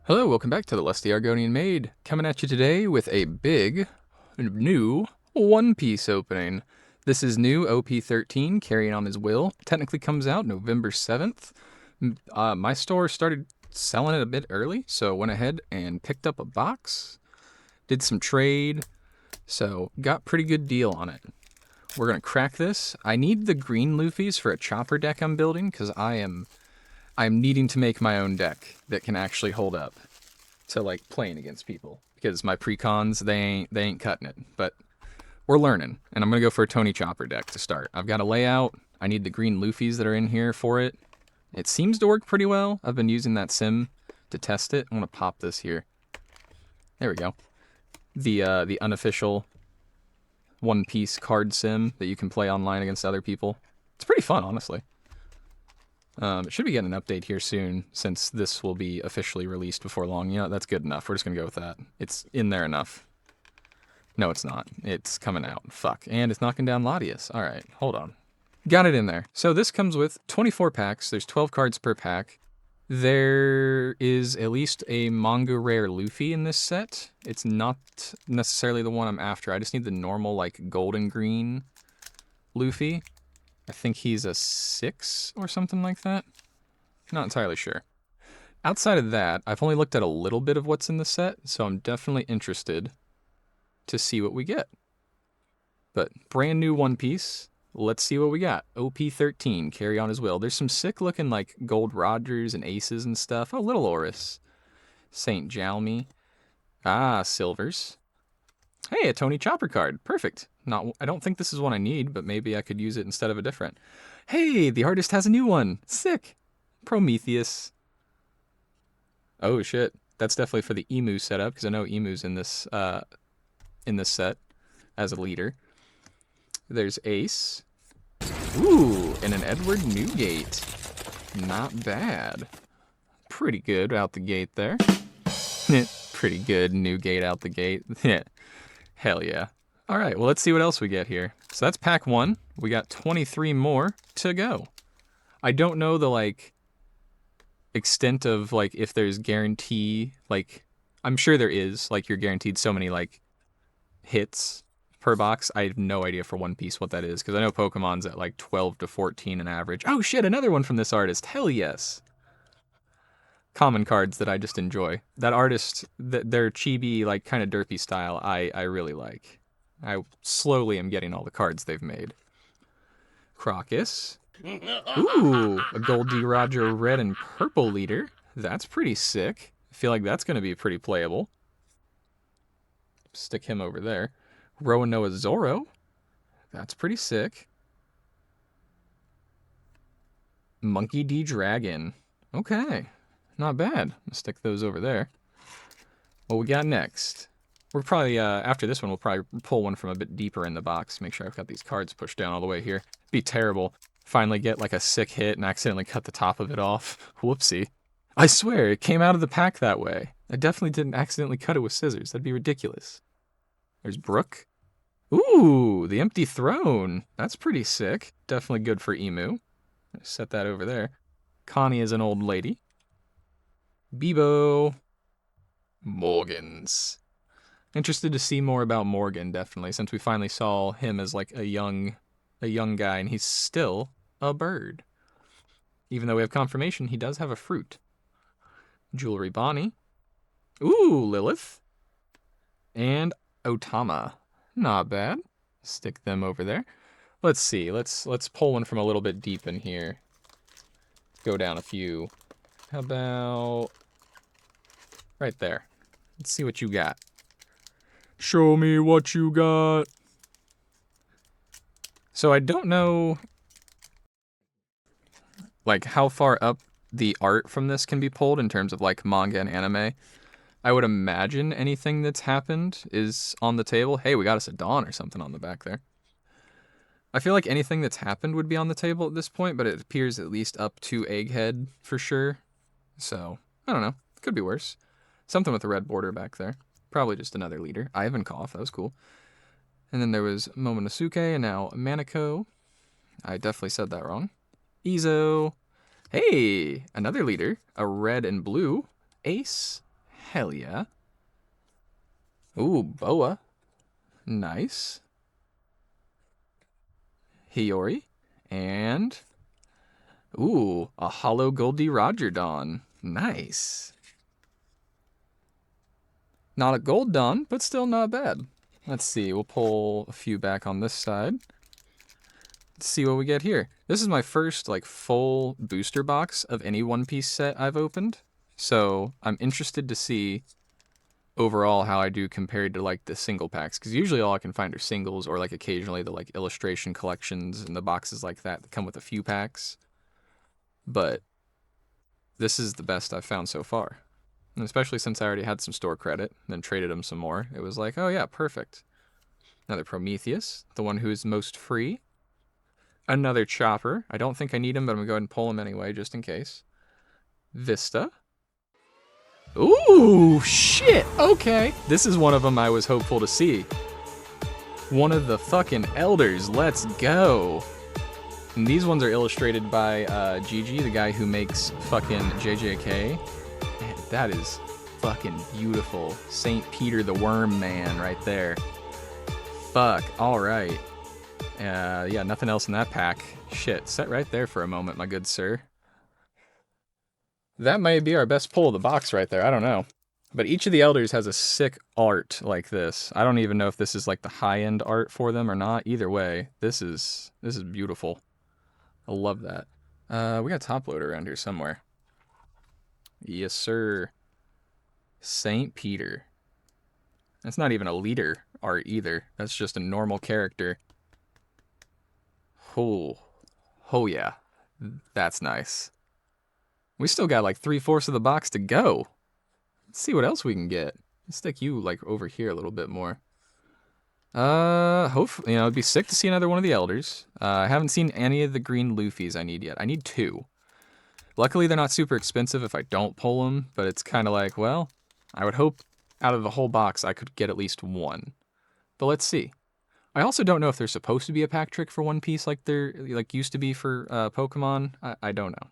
Hello, welcome back to the Lusty Argonian Maid. Coming at you today with a big, new One Piece opening. This is new OP13, Carrying on His Will. Technically comes out November 7th. My store started selling it a bit early, so went ahead and picked up a box. Did some trade, so got pretty good deal on it. We're going to crack this. I need the green Luffys for a chopper deck I'm building, because I'm needing to make my own deck that can actually hold up to like playing against people, because my precons they ain't cutting it. But we're learning, and I'm gonna go for a Tony Chopper deck to start. I've got a layout. I need the green Luffys that are in here for it. It seems to work pretty well. I've been using that sim to test it. I'm gonna pop this here. There we go. The unofficial One Piece card sim that you can play online against other people. It's pretty fun, honestly. It should be getting an update here soon, since this will be officially released before long. You know, that's good enough. We're just going to go with that. It's in there enough. No, it's not. It's coming out. Fuck. And it's knocking down Latias. All right, hold on. Got it in there. So this comes with 24 packs. There's 12 cards per pack. There is at least a manga rare Luffy in this set. It's not necessarily the one I'm after. I just need the normal, like, golden green Luffy. I think he's a 6 or something like that. Not entirely sure. Outside of that, I've only looked at a little bit of what's in the set, so I'm definitely interested to see what we get. But brand new One Piece. Let's see what we got. OP13, Carry on His Will. There's some sick looking like Gold Rogers and Aces and stuff. Oh, Little Oris. Saint Jalmi. Ah, Silvers. Hey, a Tony Chopper card. Perfect. I don't think this is one I need, but maybe I could use it instead of a different. Hey, the artist has a new one. Sick. Prometheus. Oh shit. That's definitely for the Emu setup, because I know Emu's in this set as a leader. There's Ace. Ooh, and an Edward Newgate. Not bad. Pretty good out the gate there. Pretty good Newgate out the gate. Hell yeah. All right, well, let's see what else we get here. So that's pack 1. We got 23 more to go. I don't know the, like, extent of, like, if there's guarantee, like, I'm sure there is, like, you're guaranteed so many, like, hits per box. I have no idea for One Piece what that is, because I know Pokemon's at, like, 12 to 14 an average. Oh, shit, another one from this artist. Hell yes. Common cards that I just enjoy. That artist, their chibi, like, kind of derpy style, I really like. I slowly am getting all the cards they've made. Crocus. Ooh, a Gold D. Roger red and purple leader. That's pretty sick. I feel like that's going to be pretty playable. Stick him over there. Roanoa Zoro. That's pretty sick. Monkey D. Dragon. Okay, not bad. Stick those over there. What we got next? We're probably, after this one, we'll probably pull one from a bit deeper in the box. Make sure I've got these cards pushed down all the way here. It'd be terrible. Finally get, like, a sick hit and accidentally cut the top of it off. Whoopsie. I swear, it came out of the pack that way. I definitely didn't accidentally cut it with scissors. That'd be ridiculous. There's Brooke. Ooh, the Empty Throne. That's pretty sick. Definitely good for Emu. Set that over there. Connie is an old lady. Bebo. Morgans. Interested to see more about Morgan, definitely, since we finally saw him as, like, a young guy, and he's still a bird. Even though we have confirmation, he does have a fruit. Jewelry Bonnie. Ooh, Lilith. And Otama. Not bad. Stick them over there. Let's see. Let's pull one from a little bit deep in here. Go down a few. How about right there? Let's see what you got. Show me what you got. So I don't know, like, how far up the art from this can be pulled in terms of, like, manga and anime. I would imagine anything that's happened is on the table. Hey, we got us a Dawn or something on the back there. I feel like anything that's happened would be on the table at this point, but it appears at least up to Egghead for sure. So, I don't know. Could be worse. Something with a red border back there. Probably just another leader. Ivankov, that was cool. And then there was Momonosuke, and now Manako. I definitely said that wrong. Izo. Hey, another leader. A red and blue. Ace. Hell yeah. Ooh, Boa. Nice. Hiyori. And... ooh, a Hollow Goldie Roger Dawn. Nice. Not a gold Dawn, but still not bad. Let's see, we'll pull a few back on this side. Let's see what we get here. This is my first, like, full booster box of any One Piece set I've opened. So, I'm interested to see overall how I do compared to, like, the single packs. Because usually all I can find are singles or, like, occasionally the, like, illustration collections and the boxes like that come with a few packs. But this is the best I've found so far. And especially since I already had some store credit, then traded them some more. It was like, oh yeah, perfect. Another Prometheus, the one who is most free. Another Chopper. I don't think I need him, but I'm going to go ahead and pull him anyway, just in case. Vista. Ooh, shit. Okay. This is one of them I was hopeful to see. One of the fucking elders. Let's go. And these ones are illustrated by Gege, the guy who makes fucking JJK. Man, that is fucking beautiful. St. Peter the Worm Man right there. Fuck. All right. Yeah, nothing else in that pack. Shit, set right there for a moment, my good sir. That may be our best pull of the box right there, I don't know. But each of the elders has a sick art like this. I don't even know if this is like the high-end art for them or not. Either way, this is beautiful. I love that. We got a top loader around here somewhere. Yes, sir. St. Peter. That's not even a leader art either. That's just a normal character. Oh yeah, that's nice. We still got like 3/4 of the box to go. Let's see what else we can get. Let's stick you like over here a little bit more. Hopefully, it'd be sick to see another one of the elders. I haven't seen any of the green Luffys I need yet. I need 2. Luckily, they're not super expensive if I don't pull them, but it's kind of like, well, I would hope out of the whole box I could get at least 1. But let's see. I also don't know if there's supposed to be a pack trick for One Piece like there used to be for Pokemon. I don't know.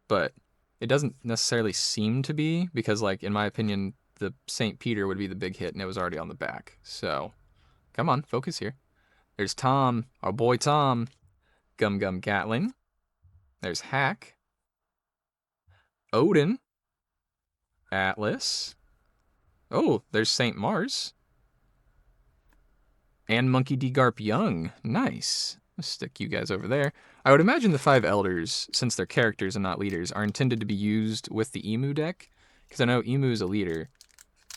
But it doesn't necessarily seem to be because, like, in my opinion, the St. Peter would be the big hit and it was already on the back. So, come on, focus here. There's Tom, our boy Tom. Gum Gum Gatling. There's Hack. Odin. Atlas. Oh, there's St. Mars. And Monkey D. Garp Young. Nice. Let's stick you guys over there. I would imagine the 5 elders, since they're characters and not leaders, are intended to be used with the Emu deck. Because I know Emu is a leader.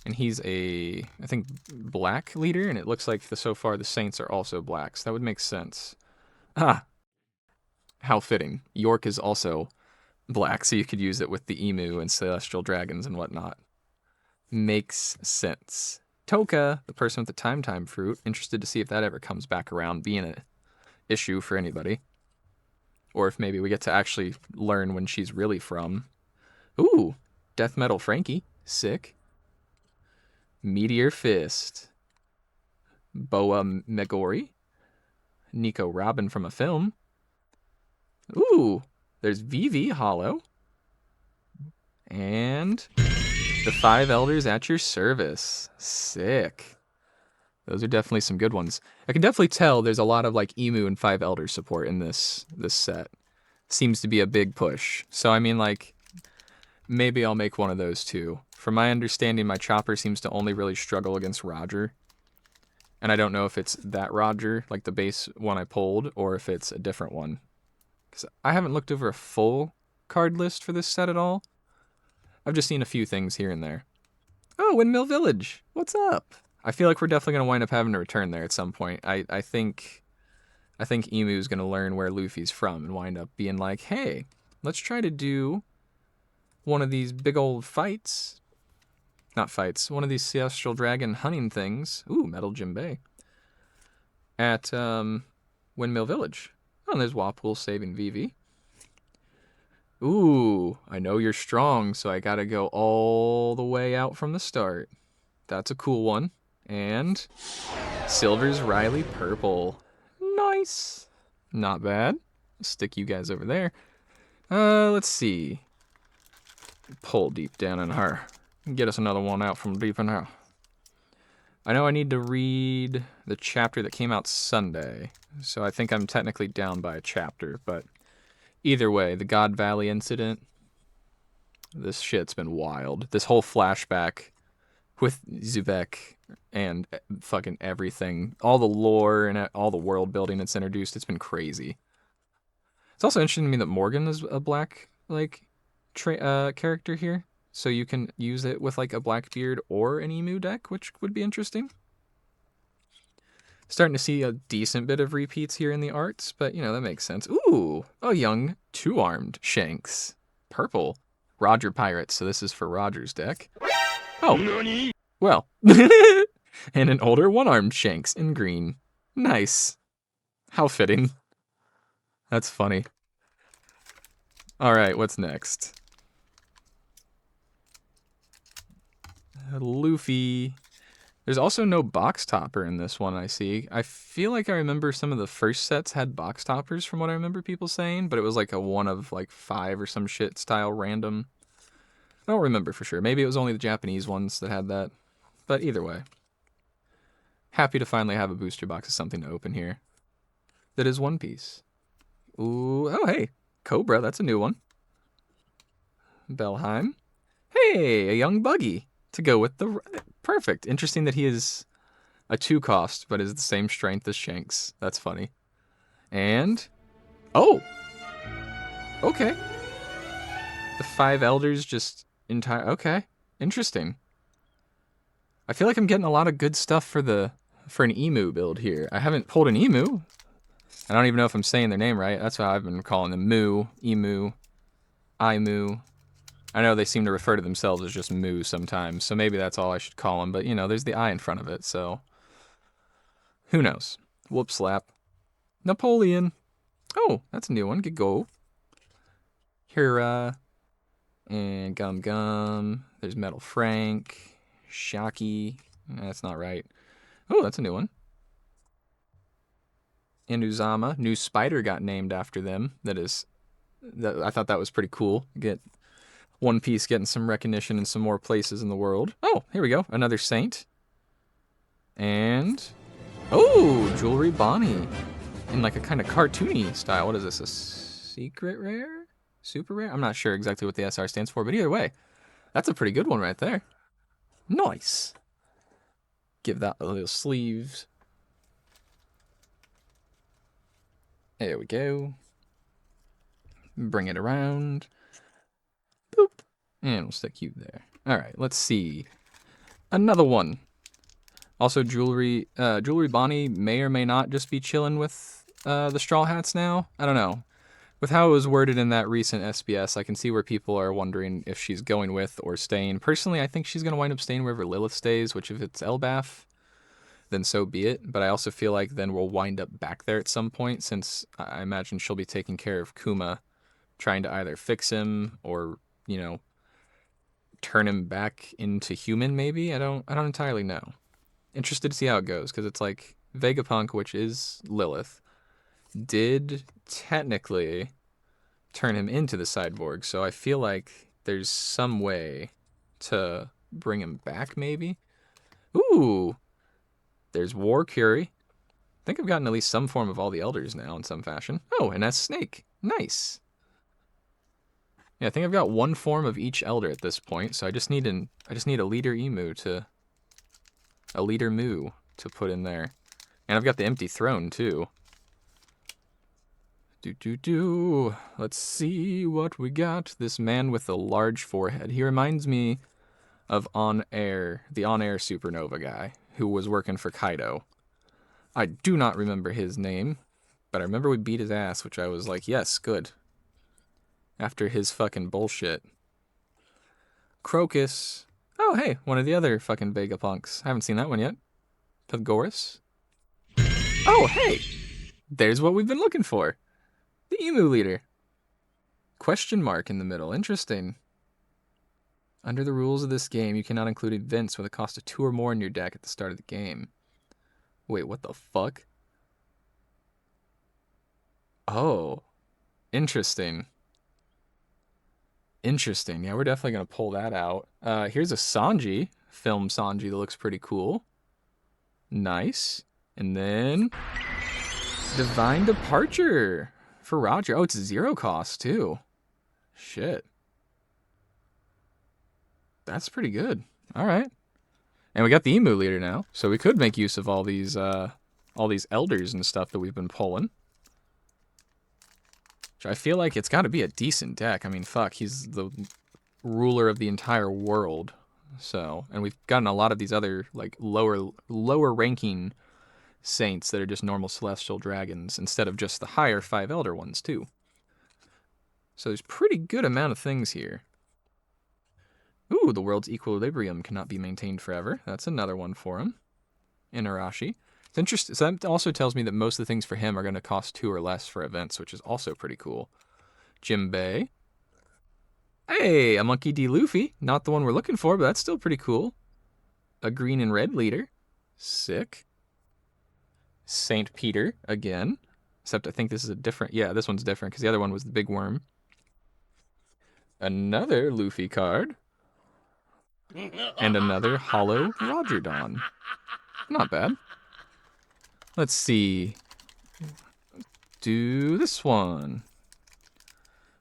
And he's a, I think, black leader. And it looks like so far the Saints are also black. So that would make sense. Ah. How fitting. York is also black, so you could use it with the Emu and Celestial Dragons and whatnot. Makes sense. Toka, the person with the time fruit, interested to see if that ever comes back around being an issue for anybody. Or if maybe we get to actually learn when she's really from. Ooh, Death Metal Frankie. Sick. Meteor Fist. Boa Megori. Nico Robin from a film. Ooh, there's Vivi Hollow. And the 5 elders at your service. Sick. Those are definitely some good ones. I can definitely tell there's a lot of like Emu and 5 elders support in this set. Seems to be a big push. So I mean, like, maybe I'll make one of those too. From my understanding, my Chopper seems to only really struggle against Roger. And I don't know if it's that Roger, like the base one I pulled, or if it's a different one. Because I haven't looked over a full card list for this set at all. I've just seen a few things here and there. Oh, Windmill Village. What's up? I feel like we're definitely going to wind up having to return there at some point. I think Emu's going to learn where Luffy's from and wind up being like, hey, let's try to do one of these big old fights. Not fights. One of these Celestial Dragon hunting things. Ooh, Metal Jimbei. At Windmill Village. Oh, and there's Wapul saving Vivi. Ooh, I know you're strong, so I gotta go all the way out from the start. That's a cool one. And Silver's Riley Purple. Nice. Not bad. Stick you guys over there. Let's see. Pull deep down in our Get us another one out from deep in here. I know I need to read the chapter that came out Sunday, so I think I'm technically down by a chapter, but either way, the God Valley incident, this shit's been wild. This whole flashback with Zubek and fucking everything, all the lore and all the world building that's introduced, it's been crazy. It's also interesting to me that Morgan is a black, like, character here. So you can use it with like a Blackbeard or an Emu deck, which would be interesting. Starting to see a decent bit of repeats here in the arts, but you know, that makes sense. Ooh, a young two-armed Shanks. Purple. Roger Pirates, so this is for Roger's deck. Oh, well. And an older one-armed Shanks in green. Nice. How fitting. That's funny. Alright, what's next? Luffy. There's also no box topper in this one, I see. I feel like I remember some of the first sets had box toppers from what I remember people saying, but it was like a 1 of like 5 or some shit style random. I don't remember for sure. Maybe it was only the Japanese ones that had that. But either way. Happy to finally have a booster box of something to open here. That is One Piece. Ooh, oh hey. Cobra, that's a new one. Belheim. Hey, a young Buggy. To go with the... Perfect. Interesting that he is a 2-cost, but is the same strength as Shanks. That's funny. And... Oh! Okay. The 5 Elders just entire... Okay. Interesting. I feel like I'm getting a lot of good stuff for an Emu build here. I haven't pulled an Emu. I don't even know if I'm saying their name right. That's how I've been calling them. Moo, Emu, Imu. I know they seem to refer to themselves as just Moo sometimes, so maybe that's all I should call them, but, you know, there's the I in front of it, so... Who knows? Whoop slap. Napoleon. Oh, that's a new one. Good go. Hira. And Gum Gum. There's Metal Frank. Shocky. That's not right. Oh, that's a new one. And Uzama. New spider got named after them. I thought that was pretty cool. Get... One Piece getting some recognition in some more places in the world. Oh, here we go. Another Saint. And... Oh, Jewelry Bonnie. In like a kind of cartoony style. What is this? A secret rare? Super rare? I'm not sure exactly what the SR stands for, but either way. That's a pretty good one right there. Nice. Give that a little sleeves. There we go. Bring it around. Boop. And we'll stick you there. Alright, let's see. Another one. Also, Jewelry Bonnie may or may not just be chilling with the Straw Hats now. I don't know. With how it was worded in that recent SBS, I can see where people are wondering if she's going with or staying. Personally, I think she's going to wind up staying wherever Lilith stays, which if it's Elbaf, then so be it. But I also feel like then we'll wind up back there at some point, since I imagine she'll be taking care of Kuma, trying to either fix him or, you know, turn him back into human, maybe? I don't entirely know. Interested to see how it goes, because it's like Vegapunk, which is Lilith, did technically turn him into the Cyborg, so I feel like there's some way to bring him back, maybe? Ooh! There's War Curie. I think I've gotten at least some form of all the Elders now in some fashion. Oh, and that's Snake. Nice! Yeah, I think I've got one form of each Elder at this point, so I just need a Leader Emu to... A Leader Moo to put in there. And I've got the Empty Throne, too. Let's see what we got. This man with the large forehead. He reminds me of the On-Air Supernova guy, who was working for Kaido. I do not remember his name, but I remember we beat his ass, which I was like, yes, good. After his fucking bullshit. Crocus. Oh, hey, one of the other fucking Vegapunks. I haven't seen that one yet. Pythagoras. Oh, hey! There's what we've been looking for. The Emu Leader. Question mark in the middle. Interesting. Under the rules of this game, you cannot include events with a cost of 2 or more in your deck at the start of the game. Wait, what the fuck? Oh. Interesting. Interesting. Yeah, we're definitely going to pull that out. Here's a Sanji, film Sanji that looks pretty cool. Nice. And then Divine Departure for Roger. Oh, it's 0 cost too. Shit. That's pretty good. All right. And we got the Emu Leader now, so we could make use of all these elders and stuff that we've been pulling. Which I feel like it's got to be a decent deck. I mean, fuck, he's the ruler of the entire world. So, and we've gotten a lot of these other like lower ranking saints that are just normal celestial dragons instead of just the higher 5 elder ones too. So there's pretty good amount of things here. Ooh, the world's equilibrium cannot be maintained forever. That's another one for him. Inarashi. It's interesting. So that also tells me that most of the things for him are going to cost 2 or less for events, which is also pretty cool. Jimbei. Hey, a Monkey D. Luffy. Not the one we're looking for, but that's still pretty cool. A green and red leader. Sick. Saint Peter again. Except I think this is a different... Yeah, this one's different because the other one was the big worm. Another Luffy card. And another Hollow Roger Dawn. Not bad. Let's see. Do this one.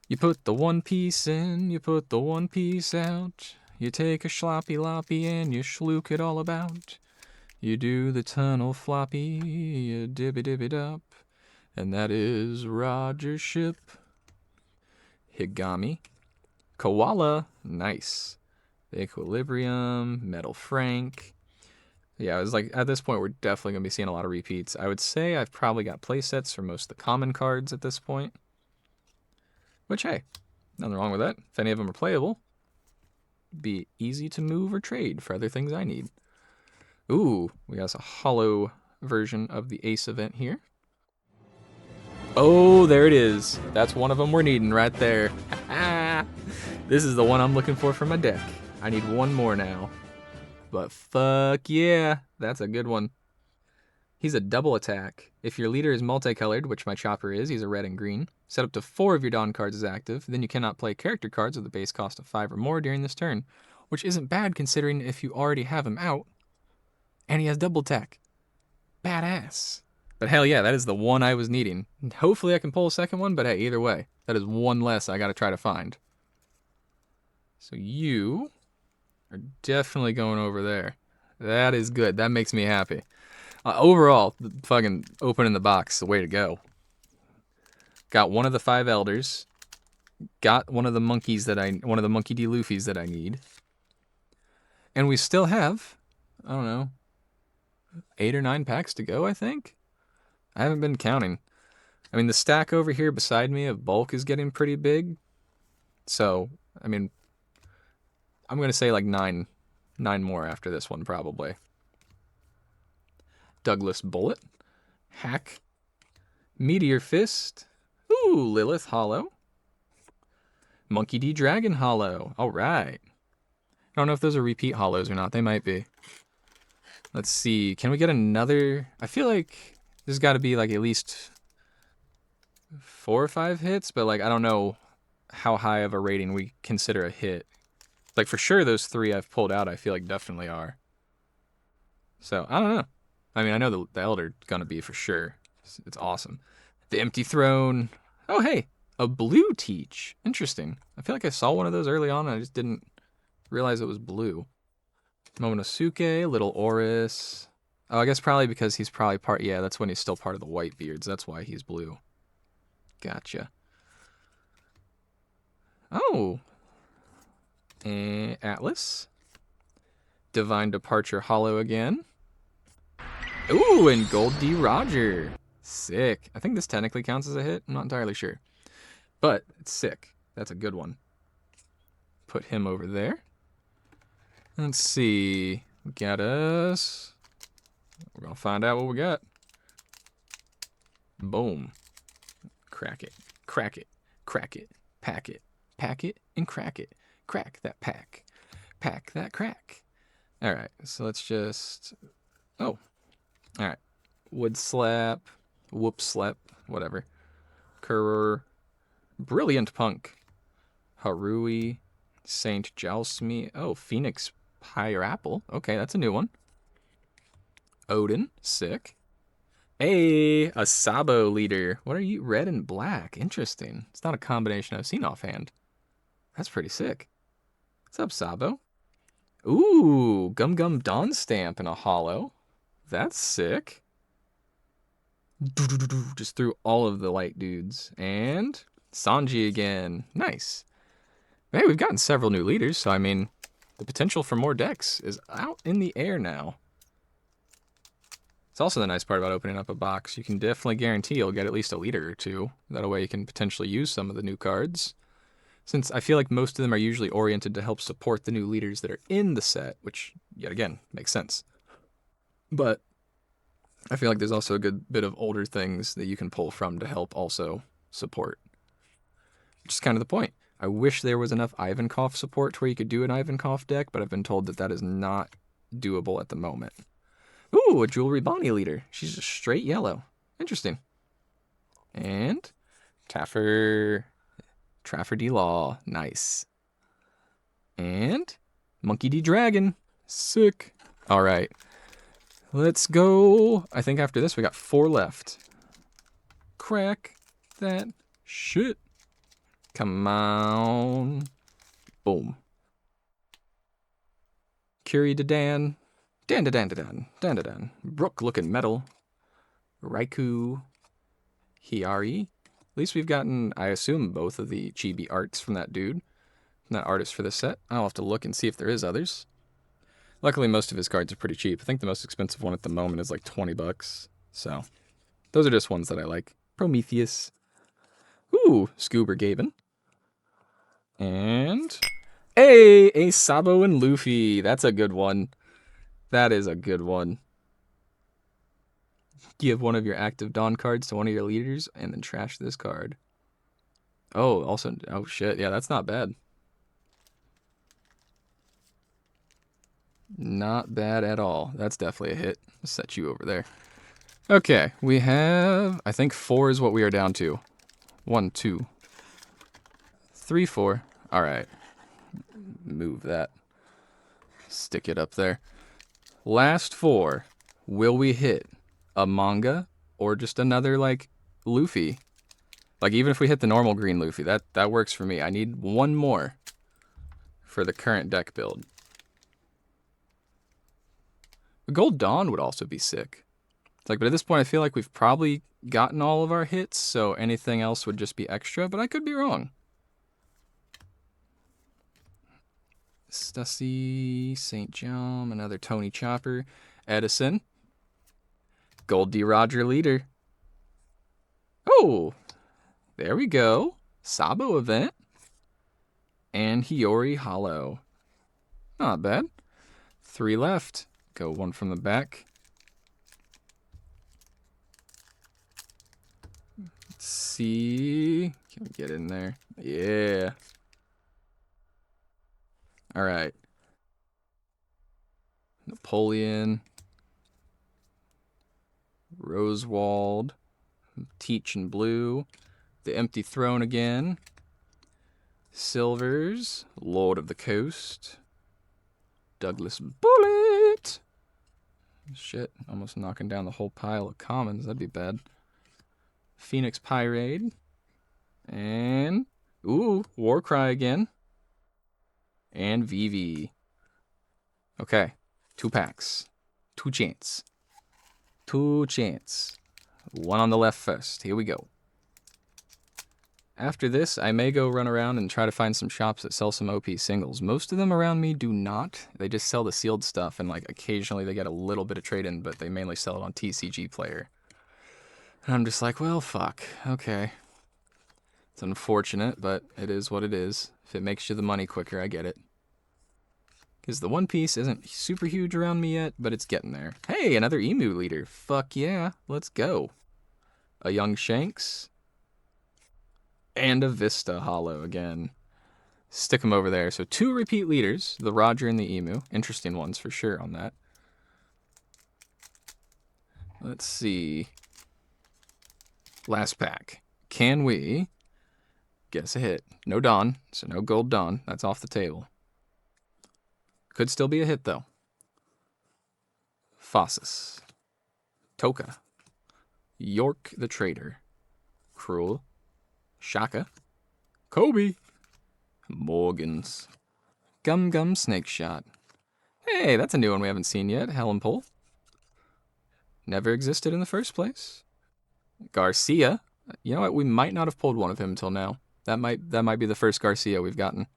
You put the one piece in, you put the one piece out. You take a sloppy loppy and you schlook it all about. You do the tunnel floppy, you dibby dibby dup. And that is Roger's ship. Higami. Koala. Nice. The Equilibrium. Metal Frank. Yeah, I was like, at this point, we're definitely going to be seeing a lot of repeats. I would say I've probably got playsets for most of the common cards at this point. Which, hey, nothing wrong with that. If any of them are playable, be easy to move or trade for other things I need. Ooh, we got a hollow version of the Ace event here. Oh, there it is. That's one of them we're needing right there. This is the one I'm looking for my deck. I need one more now. But fuck yeah, that's a good one. He's a double attack. If your leader is multicolored, which my chopper is, he's a red and green, set up to 4 of your Dawn cards as active, then you cannot play character cards with a base cost of 5 or more during this turn, which isn't bad considering if you already have him out, and he has double attack. Badass. But hell yeah, that is the one I was needing. Hopefully I can pull a second one, but hey, either way, that is one less I gotta try to find. So you are definitely going over there. That is good. That makes me happy. Overall, fucking opening the box, the way to go. Got one of the 5 elders. Got one of the monkeys one of the Monkey D. Luffy's that I need. And we still have, I don't know, 8 or 9 packs to go, I think. I haven't been counting. I mean, the stack over here beside me of bulk is getting pretty big. So, I mean, I'm going to say like 9 more after this one, probably. Douglas Bullet. Hack. Meteor Fist. Ooh, Lilith Hollow. Monkey D. Dragon Hollow. All right. I don't know if those are repeat hollows or not. They might be. Let's see. Can we get another? I feel like there's got to be like at least 4 or 5 hits, but like I don't know how high of a rating we consider a hit. Like for sure those 3 I've pulled out I feel like definitely are. So, I don't know. I mean, I know the Elder's gonna be for sure. It's awesome. The Empty Throne. Oh, hey. A blue Teach. Interesting. I feel like I saw one of those early on and I just didn't realize it was blue. Momonosuke, Little Oris. Oh, I guess probably because he's probably part... Yeah, that's when he's still part of the Whitebeards. That's why he's blue. Gotcha. Oh. Atlas. Divine Departure Hollow again. Ooh, and Gold D. Roger. Sick. I think this technically counts as a hit. I'm not entirely sure. But it's sick. That's a good one. Put him over there. Let's see. We got us. We're going to find out what we got. Boom. Crack it. Crack it. Crack it. Pack it. Pack it and crack it. Crack that pack. Pack that crack. All right. So let's just... Oh. All right. Wood slap. Whoop slap. Whatever. Brilliant Punk. Harui, Saint Jalsmi. Oh, Phoenix Pyreapple. Okay, that's a new one. Odin, sick. Hey, a Sabo leader. What are you? Red and black. Interesting. It's not a combination I've seen offhand. That's pretty sick. What's up, Sabo? Ooh, Gum Gum Dawn Stamp in a holo. That's sick. Just threw all of the light dudes. And Sanji again. Nice. Hey, we've gotten several new leaders, so I mean, the potential for more decks is out in the air now. It's also the nice part about opening up a box. You can definitely guarantee you'll get at least a leader or two. That way you can potentially use some of the new cards. Since I feel like most of them are usually oriented to help support the new leaders that are in the set, which, yet again, makes sense. But I feel like there's also a good bit of older things that you can pull from to help also support. Which is kind of the point. I wish there was enough Ivankov support to where you could do an Ivankov deck, but I've been told that that is not doable at the moment. Ooh, a Jewelry Bonnie leader. She's just straight yellow. Interesting. And Trafford D. Law. Nice. And Monkey D. Dragon. Sick. All right. Let's go. I think after this we got 4 left. Crack that shit. Come on. Boom. Curie Dadan. Dan. Brook looking metal. Raikou. Hiari. At least we've gotten, I assume, both of the chibi arts from that dude. From that artist for the set. I'll have to look and see if there is others. Luckily, most of his cards are pretty cheap. I think the most expensive one at the moment is like $20. So, those are just ones that I like. Prometheus. Ooh, Scuba Gaben. And hey, a Sabo and Luffy. That's a good one. That is a good one. Give one of your active Dawn cards to one of your leaders and then trash this card. Oh, also, oh shit. Yeah, that's not bad. Not bad at all. That's definitely a hit. I'll set you over there. Okay, we have, I think 4 is what we are down to. 1, 2, 3, 4. All right. Move that. Stick it up there. Last 4. Will we hit a manga or just another, like, Luffy? Like, even if we hit the normal green Luffy, that works for me. I need 1 more for the current deck build. A Gold Dawn would also be sick. It's like, but at this point, I feel like we've probably gotten all of our hits, so anything else would just be extra, but I could be wrong. Stussy, St. John, another Tony Chopper, Edison, Gold D. Roger leader. Oh, there we go. Sabo event. And Hiyori Hollow. Not bad. 3 left. Go 1 from the back. Let's see. Can we get in there? Yeah. All right. Napoleon. Rosewald. Teach in blue. The Empty Throne again. Silvers. Lord of the Coast. Douglas Bullet. Shit, almost knocking down the whole pile of commons. That'd be bad. Phoenix Pirate. And, ooh, Warcry again. And VV. Okay, 2 packs. 2 chance. 2 chance. 1 on the left first. Here we go. After this, I may go run around and try to find some shops that sell some OP singles. Most of them around me do not. They just sell the sealed stuff, and like occasionally they get a little bit of trade-in, but they mainly sell it on TCG Player. And I'm just like, well, fuck. Okay. It's unfortunate, but it is what it is. If it makes you the money quicker, I get it. Because the One Piece isn't super huge around me yet, but it's getting there. Hey, another Emu leader. Fuck yeah, let's go. A Young Shanks. And a Vista Hollow again. Stick them over there. So 2 repeat leaders, the Roger and the Emu. Interesting ones for sure on that. Let's see. Last pack. Can we Guess a hit. No Dawn, so no gold Dawn. That's off the table. Could still be a hit, though. Fossis. Toka. York the Traitor. Cruel. Shaka. Kobe. Morgans. Gum Gum Snake Shot. Hey, that's a new one we haven't seen yet. Helen Pull. Never existed in the first place. Garcia. You know what? We might not have pulled one of him until now. That might be the first Garcia we've gotten.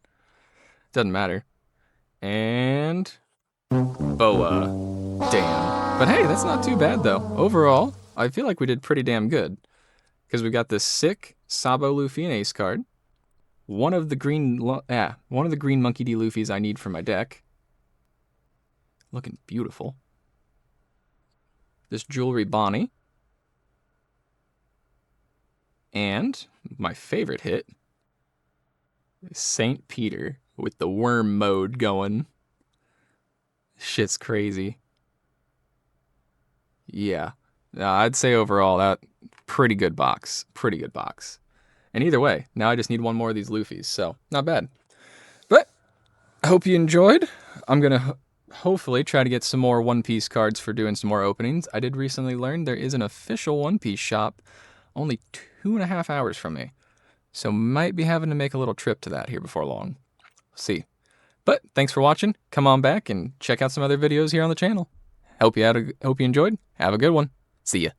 Doesn't matter. And Boa. Damn. But hey, that's not too bad though. Overall, I feel like we did pretty damn good. Because we got this sick Sabo Luffy and Ace card. One of the green Monkey D. Luffys I need for my deck. Looking beautiful. This Jewelry Bonnie. And my favorite hit, St. Peter with the worm mode going. Shit's crazy. Yeah. I'd say overall that pretty good box. Pretty good box. And either way, now I just need one more of these Luffys, so not bad. But I hope you enjoyed. I'm going to hopefully try to get some more One Piece cards for doing some more openings. I did recently learn there is an official One Piece shop only 2.5 hours from me. So might be having to make a little trip to that here before long. See. But thanks for watching. Come on back and check out some other videos here on the channel. Hope you enjoyed. Have a good one. See ya.